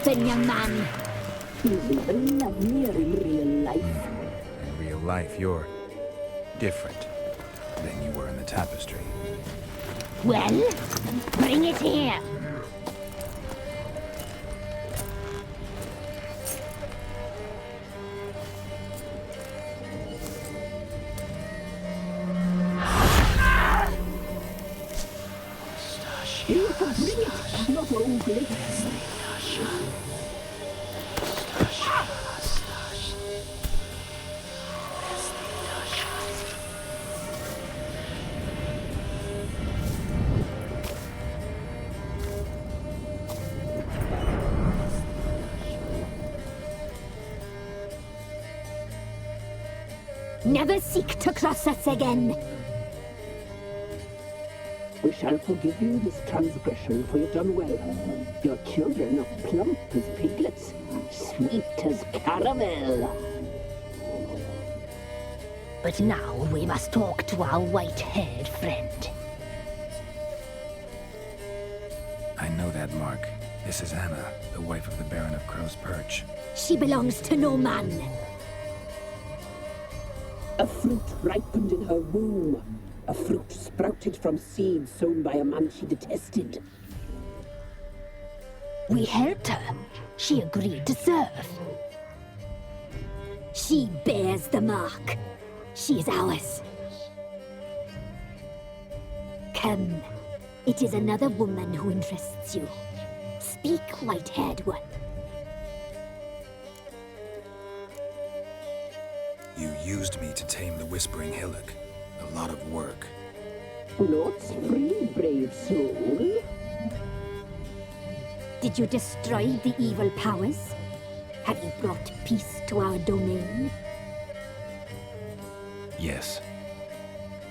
happen, young man. He's even lovelier in real life. In real life, you're different than you were in the tapestry. Well, bring it here. You can bring it, not ugly. Never seek to cross us again. We shall forgive you this transgression, for you've done well. Your children are plump as piglets, sweet as caramel. But now we must talk to our white-haired friend. I know that mark. This is Anna, the wife of the Baron of Crow's Perch. She belongs to no man. A fruit ripened in her womb. A fruit sprouted from seeds sown by a man she detested. We helped her. She agreed to serve. She bears the mark. She is ours. Come. It is another woman who interests you. Speak, white-haired one. You used me to tame the Whispering Hillock. A lot of work. Lots free, brave soul. Did you destroy the evil powers? Have you brought peace to our domain? Yes.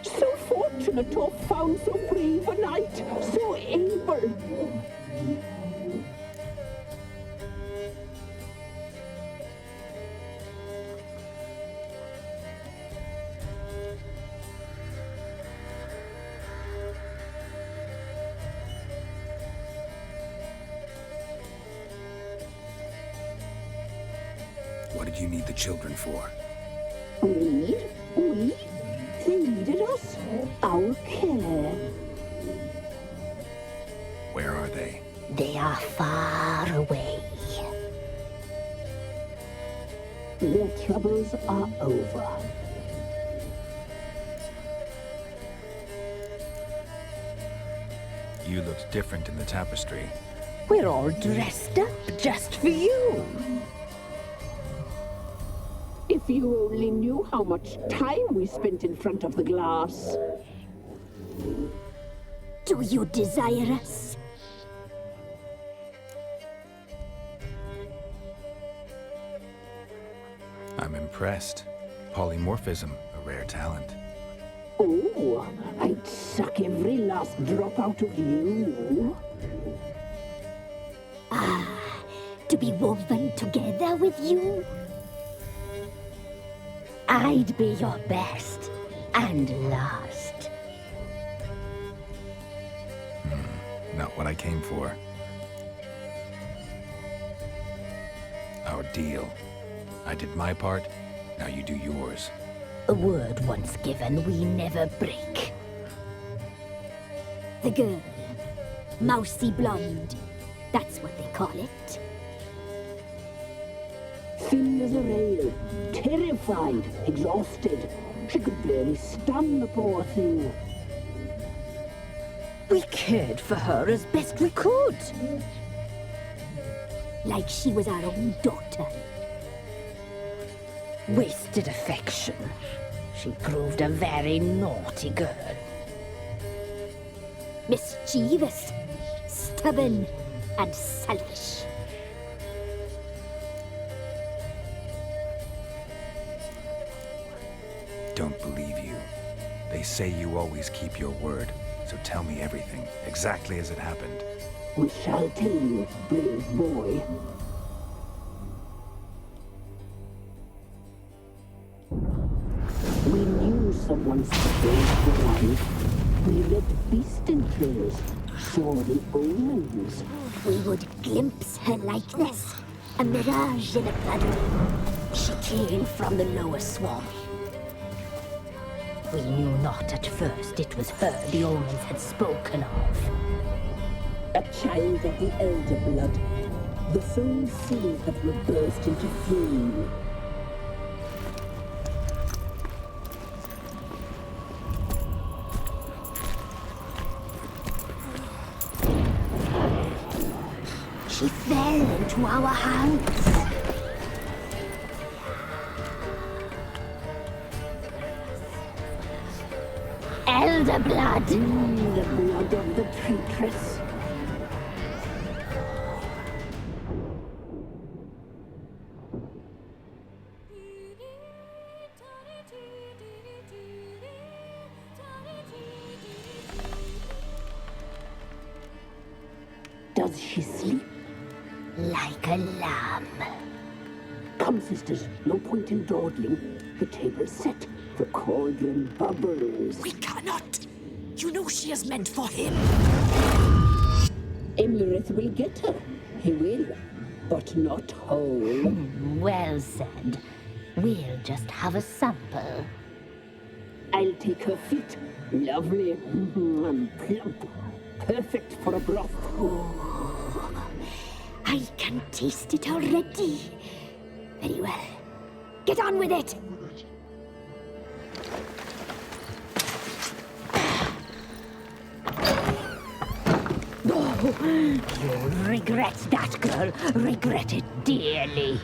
So fortunate to have found so brave a knight, so able. What did you need the children for? We? They needed us. Our care. Where are they? They are far away. Their troubles are over. You looked different in the tapestry. We're all dressed up just for you. If you only knew how much time we spent in front of the glass. Do you desire us? I'm impressed. Polymorphism, a rare talent. Oh, I'd suck every last drop out of you. Ah, to be woven together with you? I'd be your best and last. Not what I came for. Our deal. I did my part, now you do yours. A word once given, we never break. The girl. Mousy blonde. That's what they call it. Thin as a rail, terrified, exhausted. She could barely stand, the poor thing. We cared for her as best we could. Like she was our own daughter. Wasted affection. She proved a very naughty girl. Mischievous, stubborn, and selfish. Don't believe you. They say you always keep your word, so tell me everything, exactly as it happened. We shall tell you, brave boy. We knew someone special was alive. We read beast entrails. saw the omens. We would glimpse her likeness, a mirage in a blood. She came from the lower swamp. We knew not at first it was her the omens had spoken of. A child of the Elder Blood. The soul seas that were burst into flame. She fell into our hands. Elder blood! The blood of the traitress. Does she sleep? Like a lamb. Come, sisters, no point in dawdling. The table's set. The cauldron bubbles. We cannot! You know she is meant for him! Emlyrith will get her. He will. But not whole. Well said. We'll just have a sample. I'll take her feet. Lovely. And plump. Perfect for a broth. I can taste it already. Very well. Get on with it! You'll regret that, girl. Regret it dearly.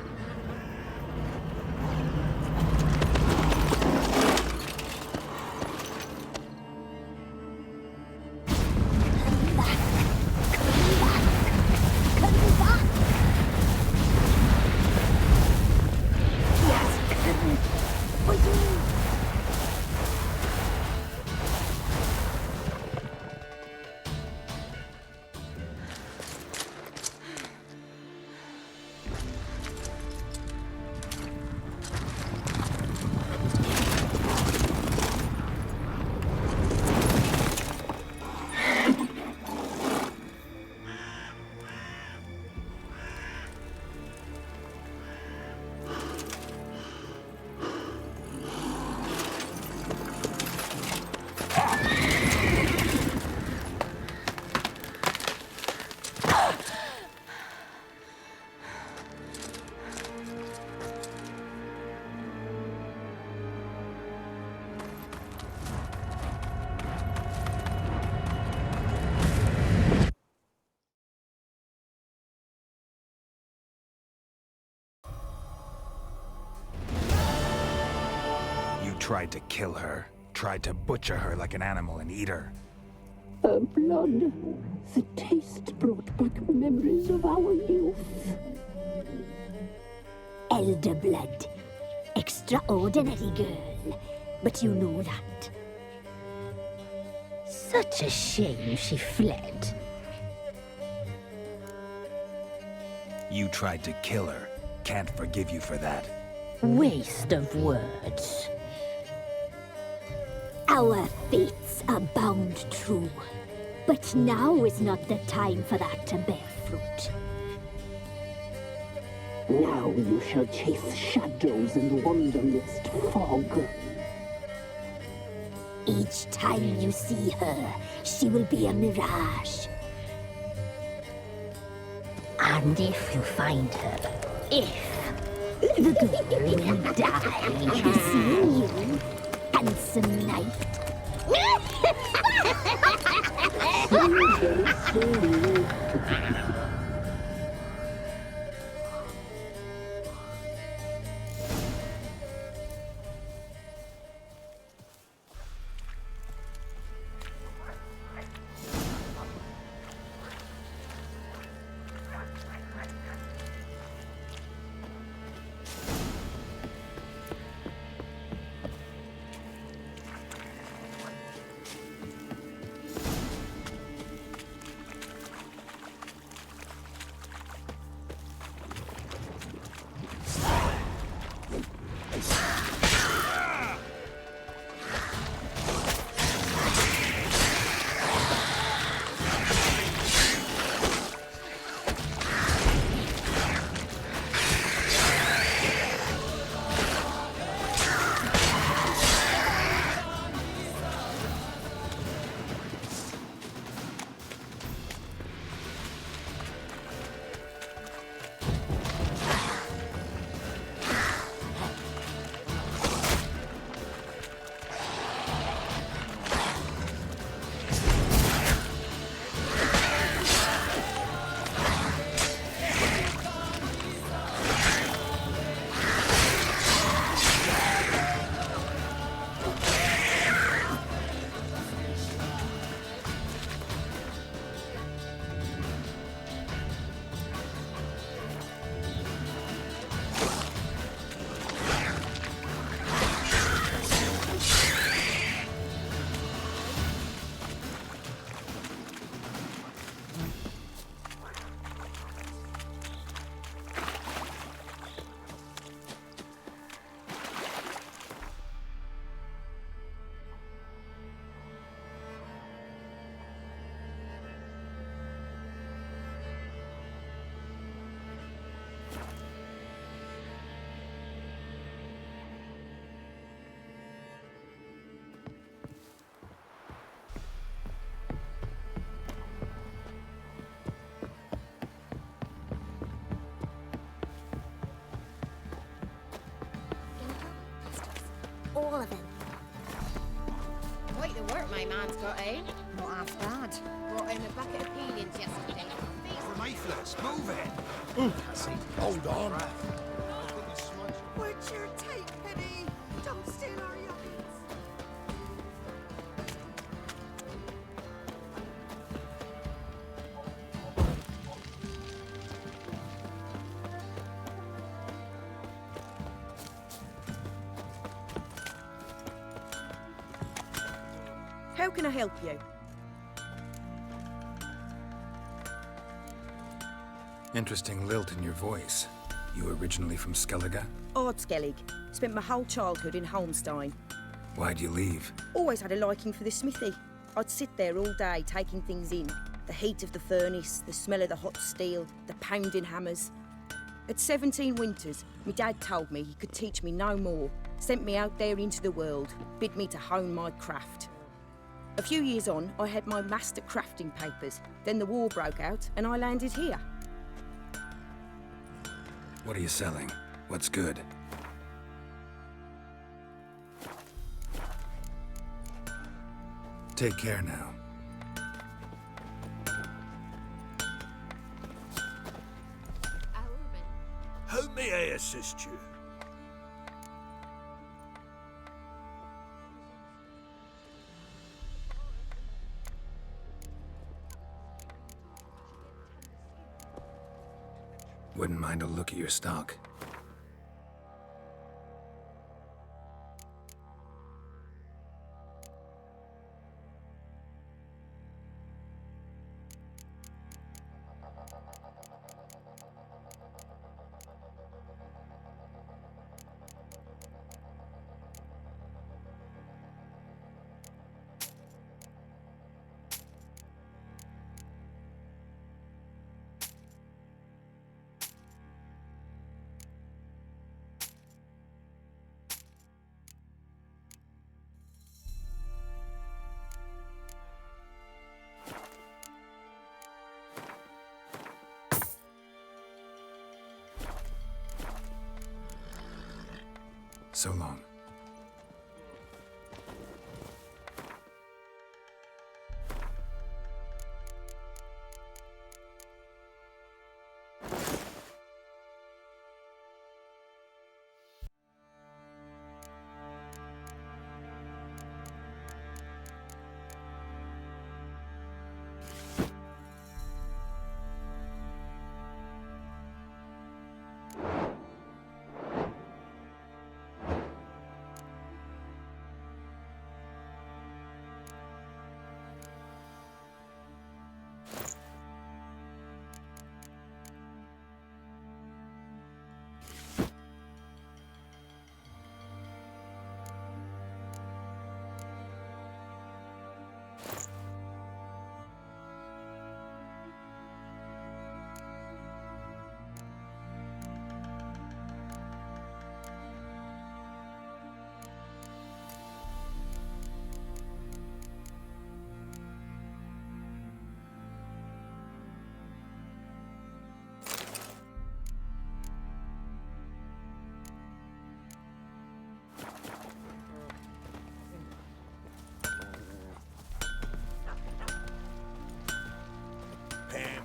Tried to kill her. Tried to butcher her like an animal and eat her. Her blood. The taste brought back memories of our youth. Elder blood. Extraordinary girl. But you know that. Such a shame she fled. You tried to kill her. Can't forgive you for that. Waste of words. Our fates are bound true. But now is not the time for that to bear fruit. Now you shall chase shadows and wander midst fog. Each time you see her, she will be a mirage. And if you find her, the girl will die. Seeing you, handsome knight. all of them. Quite the work my man's got, eh? Not half bad. Brought in a bucket of peelings yesterday. Prometheus, move it! Ooh, Cassie, hold on. What's your take, Penny? Don't steal our youngins. How can I help you? Interesting lilt in your voice. You originally from Skellige? Ardskellig. Spent my whole childhood in Holmstein. Why'd you leave? Always had a liking for the smithy. I'd sit there all day taking things in. The heat of the furnace, the smell of the hot steel, the pounding hammers. At 17 winters, my dad told me he could teach me no more. Sent me out there into the world, bid me to hone my craft. A few years on, I had my master crafting papers. Then the war broke out and I landed here. What are you selling? What's good? Take care now. How may I assist you? Wouldn't mind a look at your stock. So long. Pam,